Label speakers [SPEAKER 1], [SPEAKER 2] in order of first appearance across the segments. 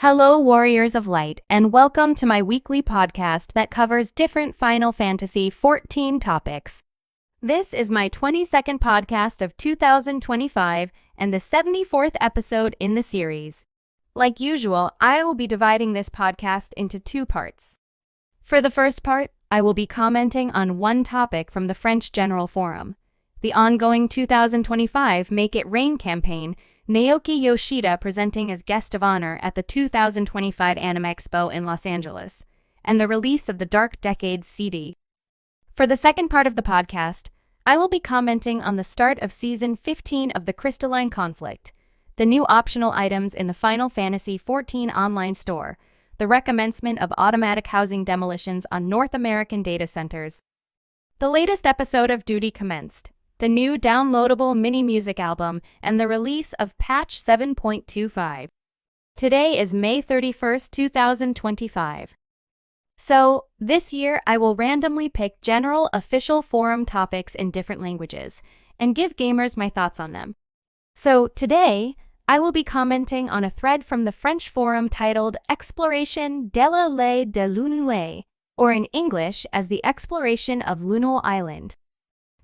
[SPEAKER 1] Hello, Warriors of Light, and welcome to my weekly podcast that covers different Final Fantasy XIV topics. This is my 22nd podcast of 2025 and the 74th episode in the series. Like usual, I will be dividing this podcast into two parts. For the first part, I will be commenting on one topic from the French General Forum, the ongoing 2025 Make It Rain campaign, Naoki Yoshida presenting as guest of honor at the 2025 Anime Expo in Los Angeles, and the release of the Dark Decades CD. For the second part of the podcast, I will be commenting on the start of Season 15 of the Crystalline conflict, the new optional items in the Final Fantasy XIV online store, the recommencement of automatic housing demolitions on North American data centers. The latest episode of Duty commenced, the new downloadable mini-music album, and the release of patch 7.25. Today is May 31st, 2025. So, this year I will randomly pick general official forum topics in different languages and give gamers my thoughts on them. So, today, I will be commenting on a thread from the French forum titled Exploration de l'île de Lunule, or in English as the Exploration of Lunule Island,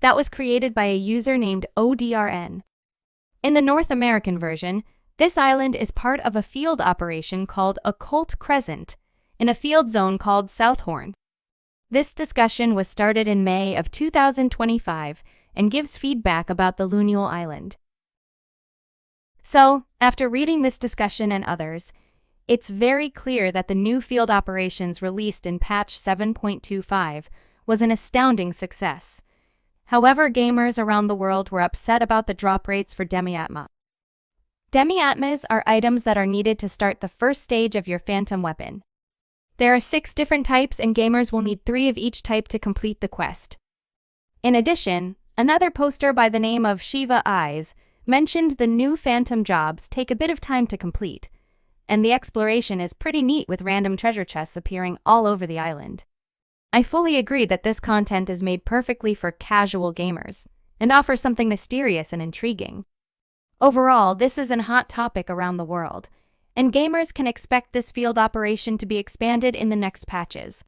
[SPEAKER 1] that was created by a user named ODRN. In the North American version, this island is part of a field operation called Occult Crescent, in a field zone called Southhorn. This discussion was started in May of 2025 and gives feedback about the Lunule Island. So, after reading this discussion and others, it's very clear that the new field operations released in patch 7.25 was an astounding success. However, gamers around the world were upset about the drop rates for demi-atma. Demi-atmas are items that are needed to start the first stage of your phantom weapon. There are 6 different types and gamers will need 3 of each type to complete the quest. In addition, another poster by the name of ffxiv mentioned the new phantom jobs take a bit of time to complete, and the exploration is pretty neat with random treasure chests appearing all over the island. I fully agree that this content is made perfectly for casual gamers and offers something mysterious and intriguing. Overall, this is a hot topic around the world, and gamers can expect this field operation to be expanded in the next patches.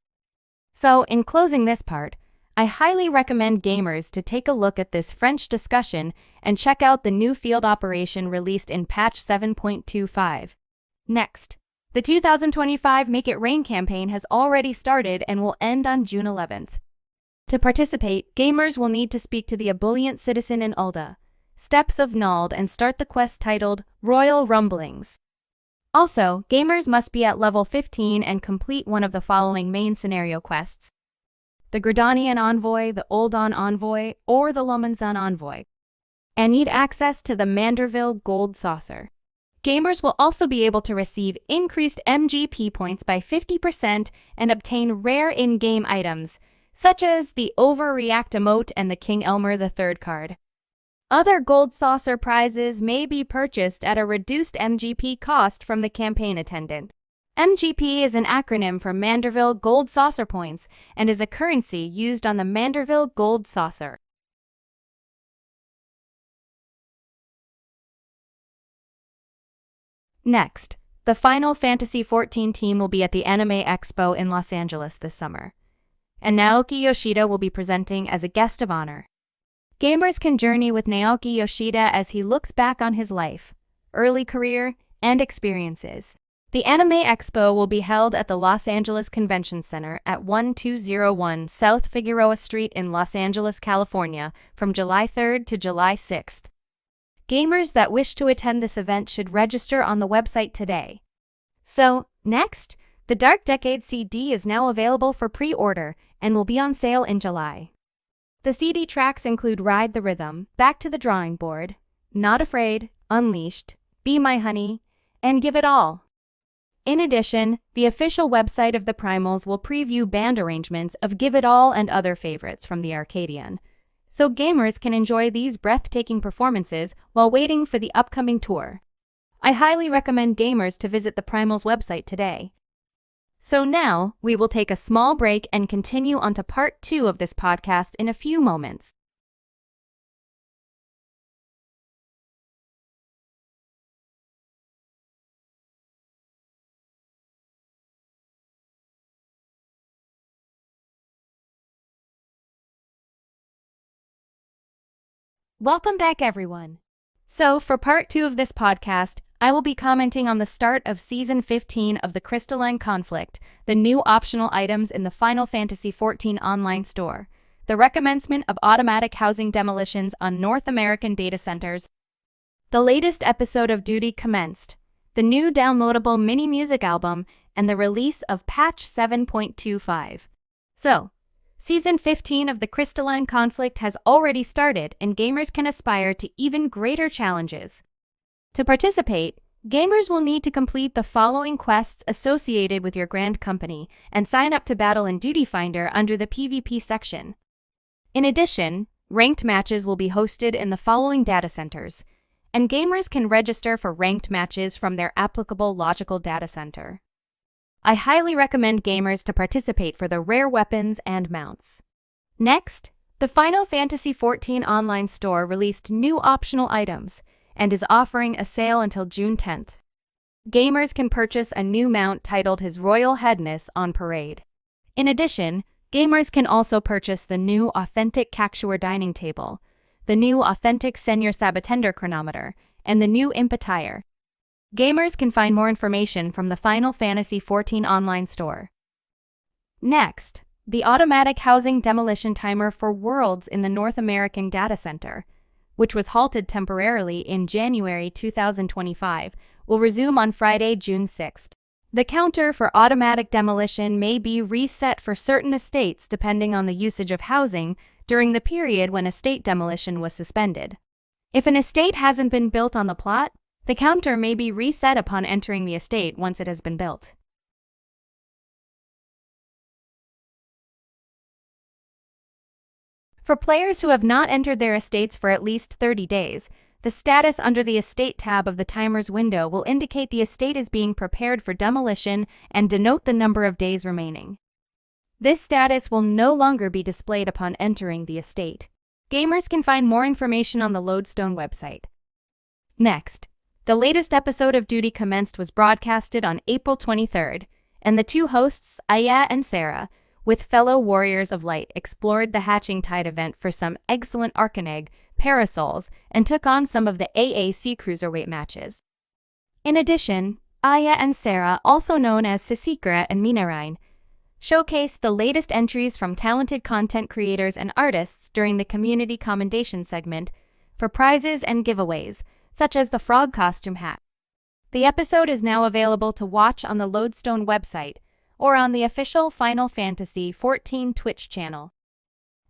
[SPEAKER 1] So, in closing this part, I highly recommend gamers to take a look at this French discussion and check out the new field operation released in patch 7.25. Next, the 2025 Make It Rain campaign has already started and will end on June 11th. To participate, gamers will need to speak to the ebullient citizen in Ulda, Steppes of Nald, and start the quest titled Royal Rumblings. Also, gamers must be at level 15 and complete one of the following main scenario quests: the Gridanian Envoy, the Uldan Envoy, or the Lomanzan Envoy, and need access to the Manderville Gold Saucer. Gamers will also be able to receive increased MGP points by 50% and obtain rare in-game items, such as the Overreact emote and the King Elmer III card. Other Gold Saucer prizes may be purchased at a reduced MGP cost from the campaign attendant. MGP is an acronym for Manderville Gold Saucer Points and is a currency used on the Manderville Gold Saucer. Next, the Final Fantasy XIV team will be at the Anime Expo in Los Angeles this summer, and Naoki Yoshida will be presenting as a guest of honor. Gamers can journey with Naoki Yoshida as he looks back on his life, early career, and experiences. The Anime Expo will be held at the Los Angeles Convention Center at 1201 South Figueroa Street in Los Angeles, California, from July 3rd to July 6th. Gamers that wish to attend this event should register on the website today. So, next, the Dark Decades CD is now available for pre-order and will be on sale in July. The CD tracks include Ride the Rhythm, Back to the Drawing Board, Not Afraid, Unleashed, Be My Honey, and Give It All. In addition, the official website of the Primals will preview band arrangements of Give It All and other favorites from the Arcadian, so gamers can enjoy these breathtaking performances while waiting for the upcoming tour. I highly recommend gamers to visit the Primals website today. So now, we will take a small break and continue on to part 2 of this podcast in a few moments. Welcome back, everyone. So, for part 2 of this podcast, I will be commenting on the start of Season 15 of the Crystalline conflict, the new optional items in the Final Fantasy XIV online store, the recommencement of automatic housing demolitions on North American data centers, the latest episode of Duty commenced, the new downloadable mini music album, and the release of patch 7.25. So, Season 15 of the Crystalline conflict has already started, and gamers can aspire to even greater challenges. To participate, gamers will need to complete the following quests associated with your Grand Company and sign up to battle in Duty Finder under the PvP section. In addition, ranked matches will be hosted in the following data centers, and gamers can register for ranked matches from their applicable logical data center. I highly recommend gamers to participate for the rare weapons and mounts. Next, the Final Fantasy XIV online store released new optional items and is offering a sale until June 10th. Gamers can purchase a new mount titled His Royal Headness on Parade. In addition, gamers can also purchase the new Authentic Cactuar Dining Table, the new Authentic Senior Sabatender Chronometer, and the new Imp Attire. Gamers can find more information from the Final Fantasy XIV online store. Next, the automatic housing demolition timer for worlds in the North American data center, which was halted temporarily in January 2025, will resume on Friday, June 6th. The counter for automatic demolition may be reset for certain estates depending on the usage of housing during the period when estate demolition was suspended. If an estate hasn't been built on the plot, the counter may be reset upon entering the estate once it has been built. For players who have not entered their estates for at least 30 days, the status under the Estate tab of the timer's window will indicate the estate is being prepared for demolition and denote the number of days remaining. This status will no longer be displayed upon entering the estate. Gamers can find more information on the Lodestone website. Next, the latest episode of Duty Commenced was broadcasted on April 23rd, and the two hosts, Aya and Sarah, with fellow Warriors of Light, explored the Hatching Tide event for some excellent Arcanegg parasols and took on some of the AAC Cruiserweight matches. In addition, Aya and Sarah, also known as Sisikra and Ryne, showcased the latest entries from talented content creators and artists during the community commendation segment for prizes and giveaways, such as the frog costume hat. The episode is now available to watch on the Lodestone website or on the official Final Fantasy XIV Twitch channel.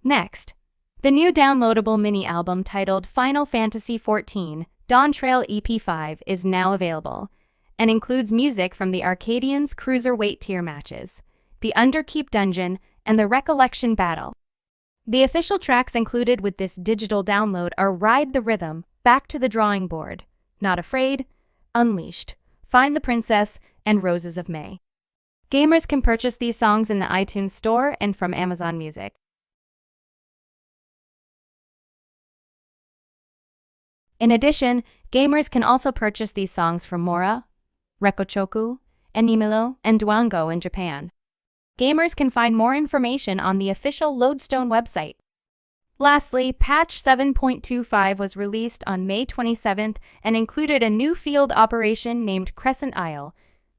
[SPEAKER 1] Next, the new downloadable mini-album titled Final Fantasy XIV Dawntrail EP5 is now available and includes music from the Arcadians Cruiserweight tier matches, the Underkeep Dungeon, and the Recollection Battle. The official tracks included with this digital download are Ride the Rhythm, Back to the Drawing Board, Not Afraid, Unleashed, Find the Princess, and Roses of May. Gamers can purchase these songs in the iTunes Store and from Amazon Music. In addition, gamers can also purchase these songs from Mora, Rekochoku, Enimilo, and Dwango in Japan. Gamers can find more information on the official Lodestone website. Lastly, patch 7.25 was released on May 27th and included a new field operation named Crescent Isle,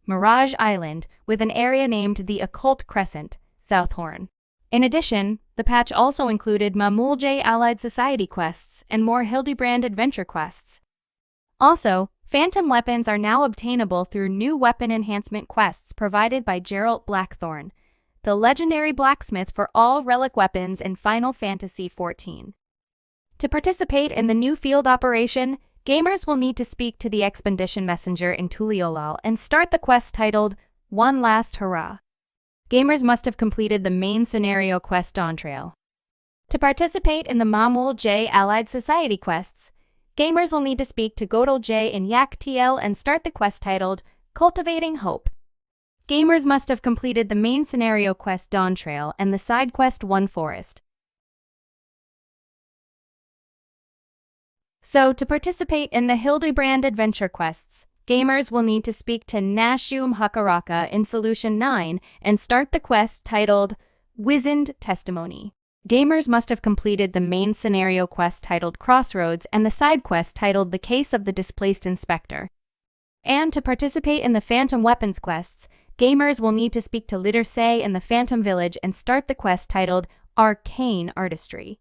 [SPEAKER 1] Mirage Island, with an area named the Occult Crescent, Southhorn. In addition, the patch also included Mamulje Allied Society quests and more Hildebrand adventure quests. Also, phantom weapons are now obtainable through new weapon enhancement quests provided by Geralt Blackthorn, the legendary blacksmith for all relic weapons in Final Fantasy XIV. To participate in the new field operation, gamers will need to speak to the Expedition Messenger in Tuliolal and start the quest titled One Last Hurrah. Gamers must have completed the main scenario quest Dawntrail. To participate in the Mamul J Allied Society quests, gamers will need to speak to Godel J in Yak TL and start the quest titled Cultivating Hope. Gamers must have completed the main scenario quest Dawntrail and the side quest One Forest. So, to participate in the Hildebrand adventure quests, gamers will need to speak to Nashum Hakaraka in Solution 9 and start the quest titled Wizened Testimony. Gamers must have completed the main scenario quest titled Crossroads and the side quest titled The Case of the Displaced Inspector. And to participate in the Phantom Weapons quests, gamers will need to speak to Litter Say in the Phantom Village and start the quest titled Arcane Artistry.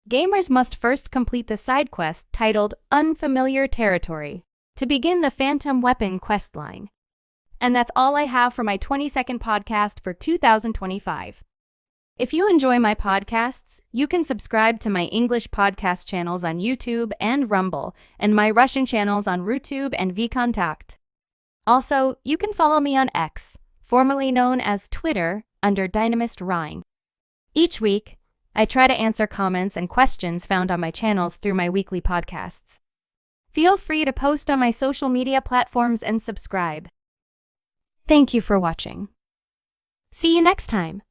[SPEAKER 1] Gamers must first complete the side quest titled Unfamiliar Territory to begin the Phantom Weapon quest line. And that's all I have for my 20-second podcast for 2025. If you enjoy my podcasts, you can subscribe to my English podcast channels on YouTube and Rumble, and my Russian channels on RuTube and vKontakte. Also, you can follow me on X, formerly known as Twitter, under Dynamis Ryne. Each week, I try to answer comments and questions found on my channels through my weekly podcasts. Feel free to post on my social media platforms and subscribe. Thank you for watching. See you next time.